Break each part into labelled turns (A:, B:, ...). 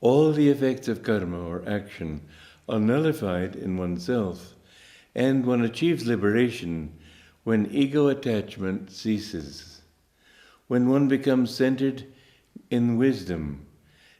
A: All the effects of karma or action are nullified in oneself, and one achieves liberation when ego attachment ceases, when one becomes centered in wisdom,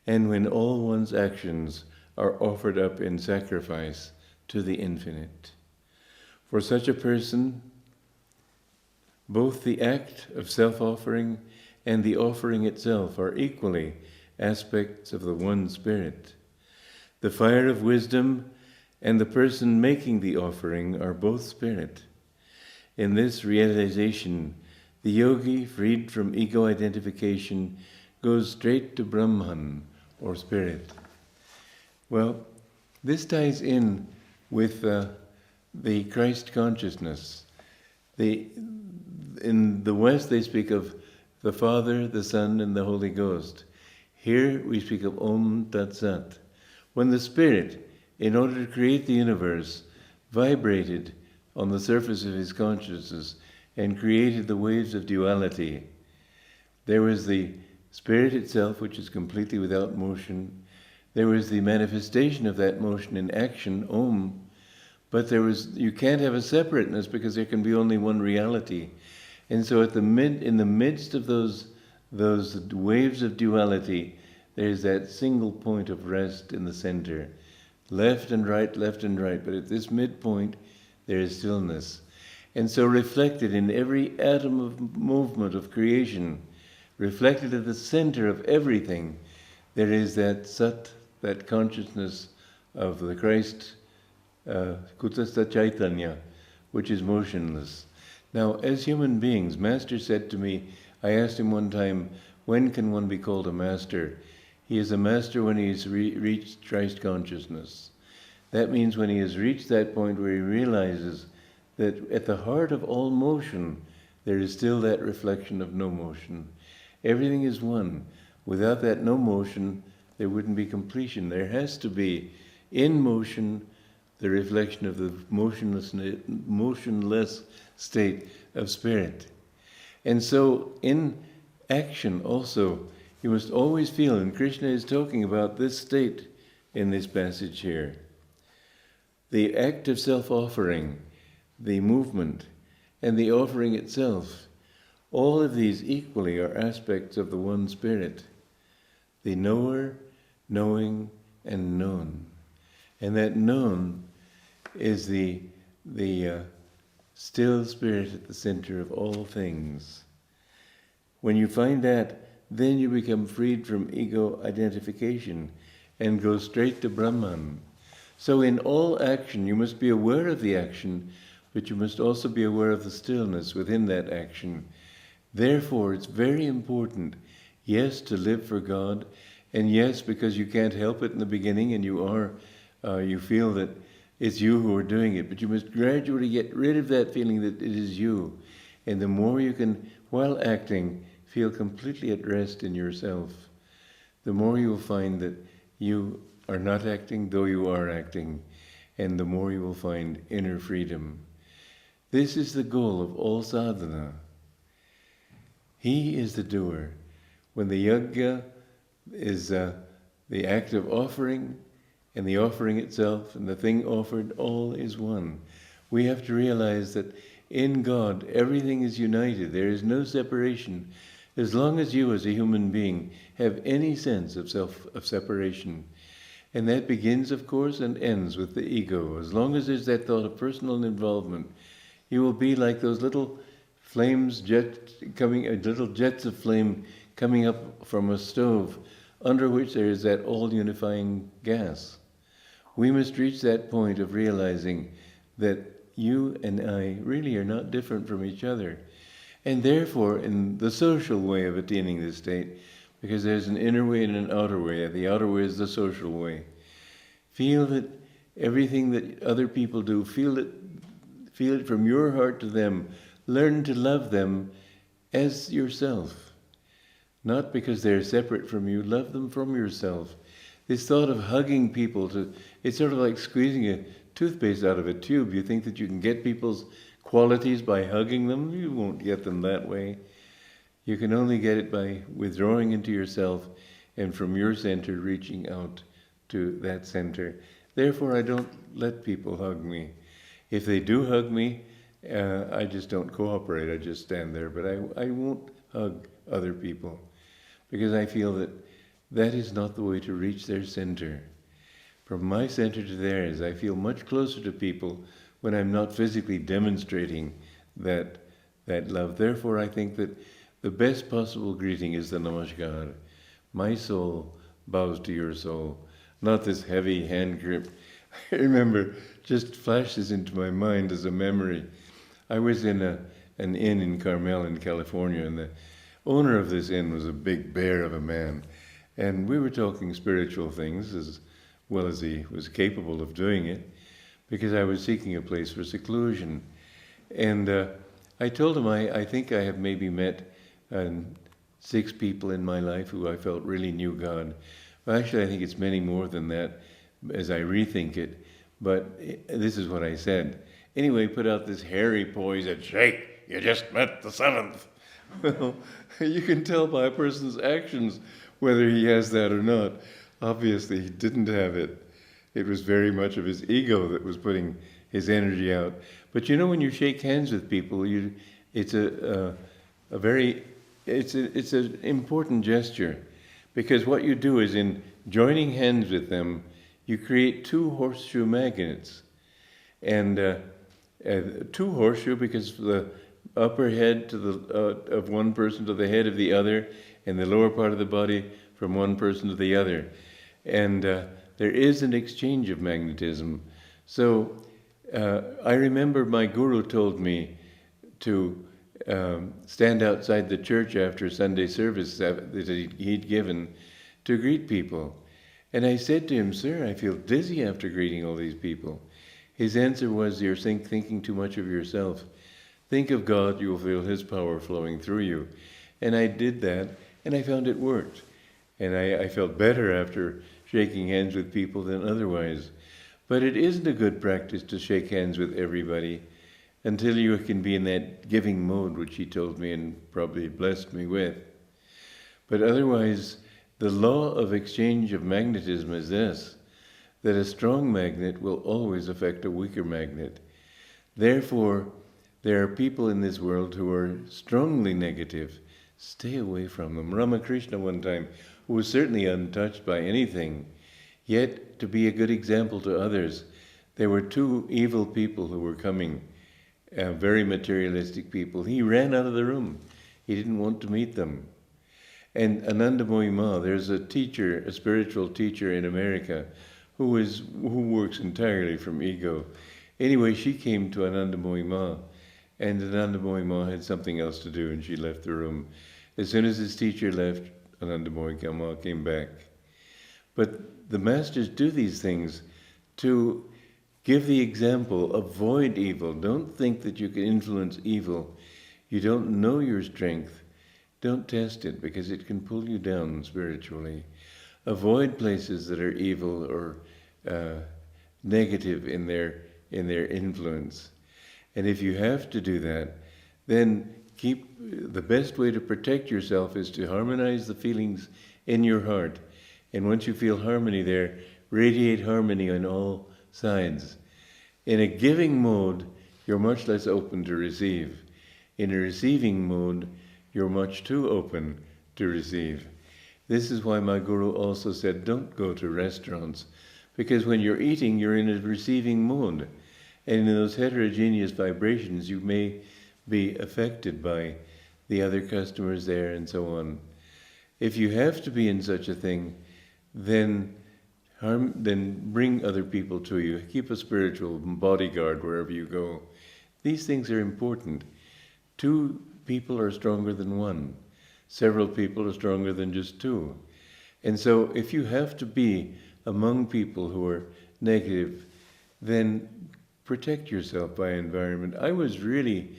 A: and when all one's actions are offered up in sacrifice to the infinite. For such a person, both the act of self-offering and the offering itself are equally aspects of the one spirit. The fire of wisdom and the person making the offering are both spirit. In this realization, the yogi, freed from ego identification, goes straight to Brahman, or spirit. Well, this ties in with the Christ consciousness. In the West, they speak of the Father, the Son, and the Holy Ghost. Here we speak of Om Tat Sat. When the Spirit, in order to create the universe, vibrated on the surface of his consciousness and created the waves of duality, there was the Spirit itself, which is completely without motion. There was the manifestation of that motion in action, Om, but you can't have a separateness because there can be only one reality. And so in the midst of those waves of duality, there's that single point of rest in the center. Left and right, but at this midpoint, there is stillness. And so reflected in every atom of movement of creation, reflected at the center of everything, there is that Sat, that consciousness of the Christ, Kutastha Chaitanya, which is motionless. Now, as human beings, Master said to me, I asked him one time, when can one be called a master? He is a master when he has reached Christ consciousness. That means when he has reached that point where he realizes that at the heart of all motion, there is still that reflection of no motion. Everything is one. Without that no motion, there wouldn't be completion. There has to be, in motion, the reflection of the motionless state of spirit. And so in action also, you must always feel, and Krishna is talking about this state in this passage here. The act of self-offering, the movement, and the offering itself, all of these equally are aspects of the one spirit. The knower, knowing, and known. And that known is the still spirit at the center of all things. When you find that, then you become freed from ego identification and go straight to Brahman. So in all action, you must be aware of the action, but you must also be aware of the stillness within that action. Therefore, it's very important, yes, to live for God, and yes, because you can't help it in the beginning, and you feel that it's you who are doing it, but you must gradually get rid of that feeling that it is you. And the more you can, while acting, feel completely at rest in yourself, the more you will find that you are not acting, though you are acting, and the more you will find inner freedom. This is the goal of all sadhana. He is the doer. When the yajna is the act of offering, and the offering itself, and the thing offered, all is one. We have to realize that in God, everything is united. There is no separation. As long as you, as a human being, have any sense of separation, and that begins, of course, and ends with the ego. As long as there's that thought of personal involvement, you will be like those little flames, little jets of flame coming up from a stove, under which there is that all-unifying gas. We must reach that point of realizing that you and I really are not different from each other. And therefore, in the social way of attaining this state, because there's an inner way and an outer way, the outer way is the social way. Feel that everything that other people do, feel it from your heart to them. Learn to love them as yourself. Not because they're separate from you, love them from yourself. This thought of hugging people, it's sort of like squeezing a toothpaste out of a tube. You think that you can get people's qualities by hugging them? You won't get them that way. You can only get it by withdrawing into yourself and from your center reaching out to that center. Therefore, I don't let people hug me. If they do hug me, I just don't cooperate. I just stand there. But I won't hug other people because I feel that that is not the way to reach their center. From my center to theirs, I feel much closer to people when I'm not physically demonstrating that love. Therefore, I think that the best possible greeting is the namaskar. My soul bows to your soul, not this heavy hand grip. I remember, just flashes into my mind as a memory. I was in an inn in Carmel in California, and the owner of this inn was a big bear of a man. And we were talking spiritual things as well as he was capable of doing it, because I was seeking a place for seclusion. And I told him I think I have maybe met 6 people in my life who I felt really knew God. Well, actually, I think it's many more than that as I rethink it. But this is what I said. Anyway, put out this hairy poise and shake. You just met the 7th. Well, you can tell by a person's actions whether he has that or not. Obviously, he didn't have it. It was very much of his ego that was putting his energy out. But you know, when you shake hands with people, it's an important gesture, because what you do is, in joining hands with them, you create 2 horseshoe magnets, and 2 horseshoe because the upper head to the of one person to the head of the other, and the lower part of the body from one person to the other. And there is an exchange of magnetism. So I remember my guru told me to stand outside the church after Sunday service that he'd given to greet people. And I said to him, "Sir, I feel dizzy after greeting all these people." His answer was, "You're thinking too much of yourself. Think of God, you will feel His power flowing through you." And I did that, and I found it worked. And I felt better after shaking hands with people than otherwise. But it isn't a good practice to shake hands with everybody until you can be in that giving mode, which he told me and probably blessed me with. But otherwise, the law of exchange of magnetism is this, that a strong magnet will always affect a weaker magnet. Therefore, there are people in this world who are strongly negative. Stay away from them. Ramakrishna one time, who was certainly untouched by anything, yet to be a good example to others, there were 2 evil people who were coming, very materialistic people. He ran out of the room. He didn't want to meet them. And Ananda Ma, there's a teacher, a spiritual teacher in America, who works entirely from ego. Anyway, she came to Ananda Ma, and Ananda Ma had something else to do, and she left the room. As soon as his teacher left, Ananda Ma came back. But the masters do these things to give the example. Avoid evil. Don't think that you can influence evil. You don't know your strength. Don't test it, because it can pull you down spiritually. Avoid places that are evil or negative in their influence. And if you have to do that, then the best way to protect yourself is to harmonize the feelings in your heart. And once you feel harmony there, radiate harmony on all sides. In a giving mode, you're much less open to receive. In a receiving mode, you're much too open to receive. This is why my guru also said, don't go to restaurants, because when you're eating, you're in a receiving mode. And in those heterogeneous vibrations, you may be affected by the other customers there and so on. If you have to be in such a thing, then bring other people to you. Keep a spiritual bodyguard wherever you go. These things are important. 2 people are stronger than 1. Several people are stronger than just 2. And so if you have to be among people who are negative, then protect yourself by environment. I was really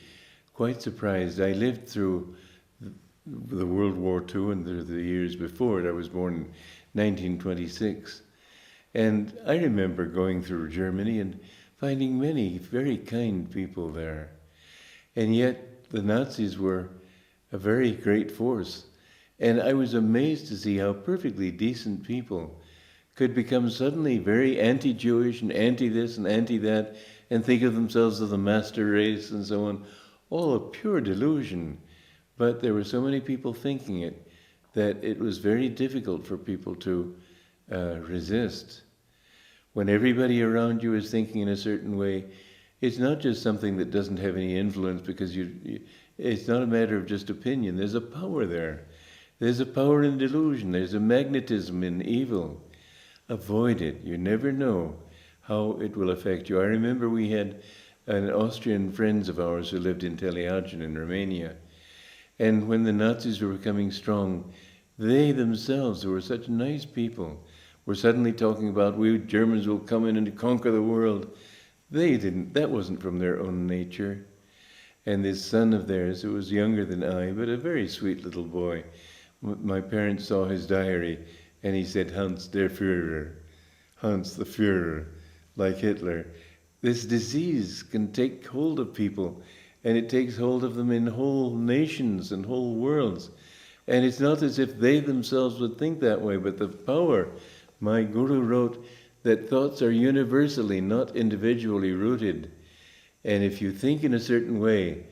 A: quite surprised. I lived through the World War II and the years before it. I was born in 1926. And I remember going through Germany and finding many very kind people there. And yet the Nazis were a very great force. And I was amazed to see how perfectly decent people could become suddenly very anti-Jewish and anti-this and anti-that, and think of themselves as the master race and so on. All a pure delusion. But there were so many people thinking it that it was very difficult for people to resist. When everybody around you is thinking in a certain way, it's not just something that doesn't have any influence because it's not a matter of just opinion. There's a power there. There's a power in delusion. There's a magnetism in evil. Avoid it. You never know how it will affect you. I remember we had an Austrian friends of ours who lived in Telehagen in Romania. And when the Nazis were becoming strong, they themselves, who were such nice people, were suddenly talking about, we Germans will come in and conquer the world. They didn't. That wasn't from their own nature. And this son of theirs, who was younger than I, but a very sweet little boy, my parents saw his diary, and he said, Hans der Führer, Hans the Führer, like Hitler. This disease can take hold of people, and it takes hold of them in whole nations and whole worlds. And it's not as if they themselves would think that way, but the power. My guru wrote that thoughts are universally, not individually rooted. And if you think in a certain way,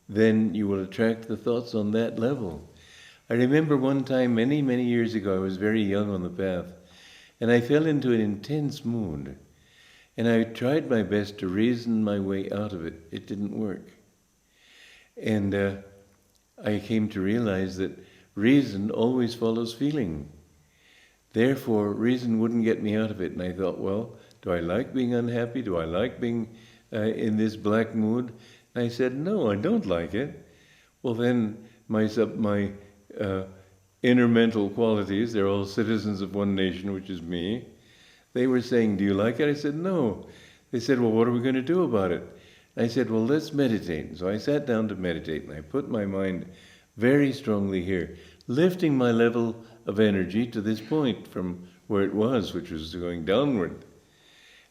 A: then you will attract the thoughts on that level. I remember one time many, many years ago, I was very young on the path, and I fell into an intense mood. And I tried my best to reason my way out of it. It didn't work. And I came to realize that reason always follows feeling. Therefore, reason wouldn't get me out of it. And I thought, well, do I like being unhappy? Do I like being in this black mood? And I said, no, I don't like it. Well, then my inner mental qualities, they're all citizens of one nation, which is me. They were saying, do you like it? I said, no. They said, well, what are we going to do about it? I said, well, let's meditate. And so I sat down to meditate, and I put my mind very strongly here, lifting my level of energy to this point from where it was, which was going downward.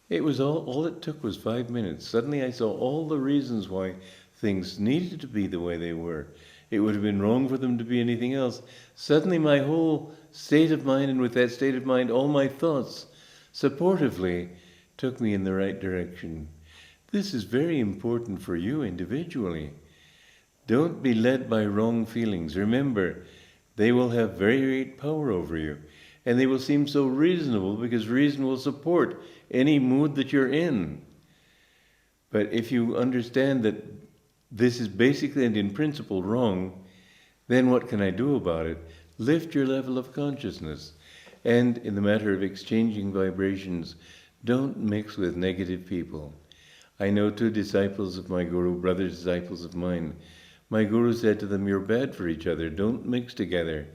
A: It was all it took was 5 minutes. Suddenly I saw all the reasons why things needed to be the way they were. It would have been wrong for them to be anything else. Suddenly my whole state of mind, and with that state of mind, all my thoughts, supportively took me in the right direction. This is very important for you individually. Don't be led by wrong feelings. Remember, they will have very great power over you. And they will seem so reasonable because reason will support any mood that you're in. But if you understand that this is basically and in principle wrong, then what can I do about it? Lift your level of consciousness. And in the matter of exchanging vibrations, don't mix with negative people. I know 2 disciples of my guru, brothers, disciples of mine. My guru said to them, you're bad for each other, don't mix together.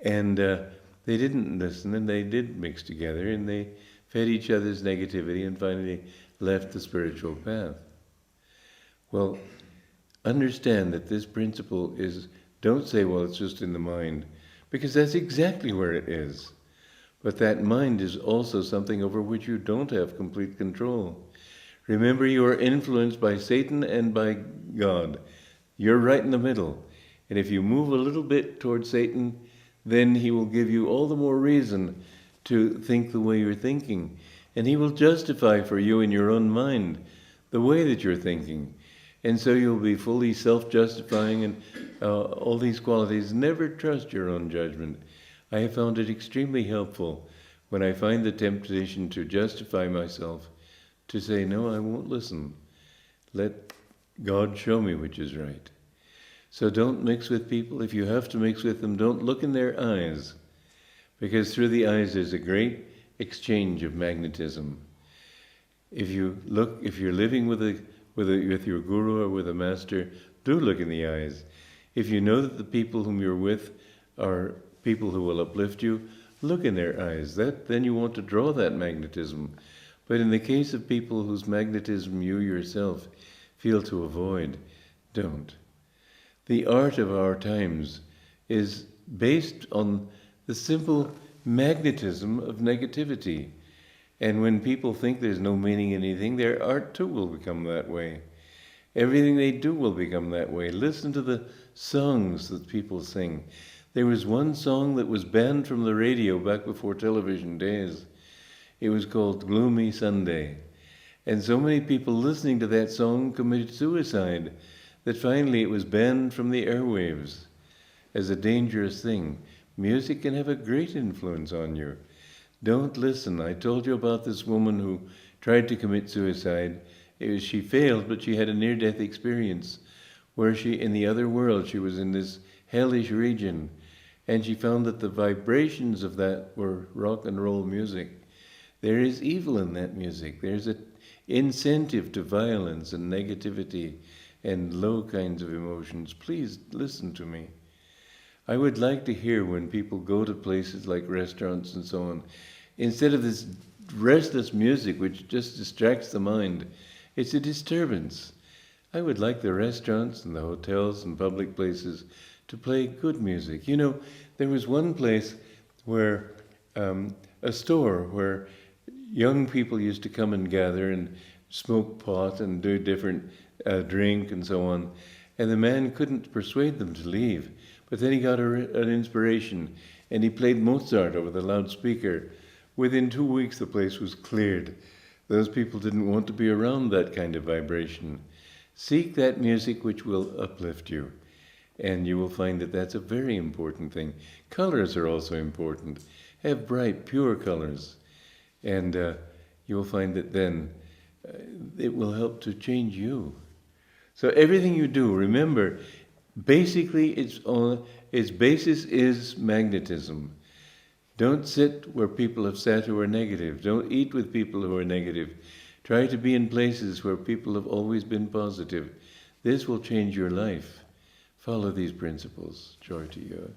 A: And they didn't listen, and they did mix together, and they fed each other's negativity and finally left the spiritual path. Well, understand that this principle is, don't say, well, it's just in the mind, because that's exactly where it is. But that mind is also something over which you don't have complete control. Remember, you are influenced by Satan and by God. You're right in the middle. And if you move a little bit towards Satan, then he will give you all the more reason to think the way you're thinking. And he will justify for you in your own mind the way that you're thinking. And so you'll be fully self-justifying and all these qualities. Never trust your own judgment. I have found it extremely helpful when I find the temptation to justify myself, to say, no, I won't listen. Let God show me which is right. So don't mix with people. If you have to mix with them, don't look in their eyes, because through the eyes there's a great exchange of magnetism. If you're living with your guru or with a master, do look in the eyes. If you know that the people whom you're with are people who will uplift you, look in their eyes. Then you want to draw that magnetism. But in the case of people whose magnetism you yourself feel to avoid, don't. The art of our times is based on the simple magnetism of negativity. And when people think there's no meaning in anything, their art too will become that way. Everything they do will become that way. Listen to the songs that people sing. There was one song that was banned from the radio back before television days. It was called Gloomy Sunday. And so many people listening to that song committed suicide that finally it was banned from the airwaves as a dangerous thing. Music can have a great influence on you. Don't listen. I told you about this woman who tried to commit suicide. She failed, but she had a near-death experience where in the other world, she was in this hellish region, and she found that the vibrations of that were rock and roll music. There is evil in that music. There's an incentive to violence and negativity and low kinds of emotions. Please listen to me. I would like to hear when people go to places like restaurants and so on, instead of this restless music which just distracts the mind, it's a disturbance. I would like the restaurants and the hotels and public places to play good music. You know, there was one place where, a store where young people used to come and gather and smoke pot and do different drink and so on. And the man couldn't persuade them to leave. But then he got an inspiration and he played Mozart over the loudspeaker. Within 2 weeks, the place was cleared. Those people didn't want to be around that kind of vibration. Seek that music which will uplift you. And you will find that that's a very important thing. Colors are also important. Have bright, pure colors. And you will find that then it will help to change you. So everything you do, remember, basically its basis is magnetism. Don't sit where people have sat who are negative. Don't eat with people who are negative. Try to be in places where people have always been positive. This will change your life. Follow these principles. Joy to you.